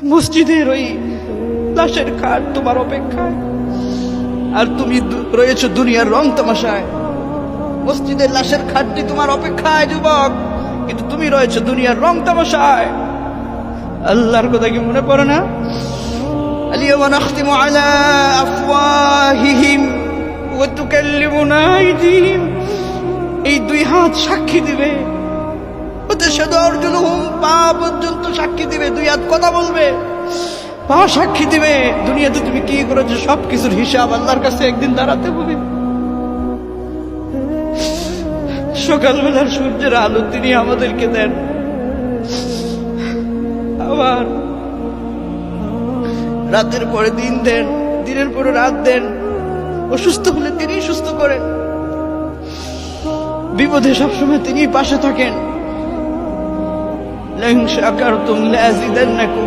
মসজিদের ওই লাশের খাট তোমার অপেক্ষায়, আর তুমি রয়েছো দুনিয়ার রং তামাশায়। মসজিদের লাশের খাটটি তোমার অপেক্ষায় যুবক, কিন্তু তুমি রয়েছো দুনিয়ার রং তামাশায়। আল্লাহর কথা কি মনে পড়ে না? আলিয়াওমা নাখতিমু আলা আফওয়াহিহিম ওয়া তুকাল্লিমুনা আইদিহিম। এই দুই হাত সাক্ষী দিবে, ওয়াতাশহাদু আরজুলুহুম, পা পর্যন্ত সাক্ষী দিবে। দুই হাত কথা বলবে, পা সাক্ষী দিবে। দুনিয়াতে তুমি কি করেছো সবকিছুর হিসাব আল্লাহর কাছে একদিন দাঁড়াতে হবে। সকালবেলার সূর্যের আলো তিনি আমাদেরকে দেন, আবার রাতের পরে দিন দেন, দিনের পরে রাত দেন। অসুস্থ হলে তিনি সুস্থ করেন, বিপদে সবসময় তিনি পাশে থাকেন। লাইন শাকারতুম লাযিদান্নাকুম।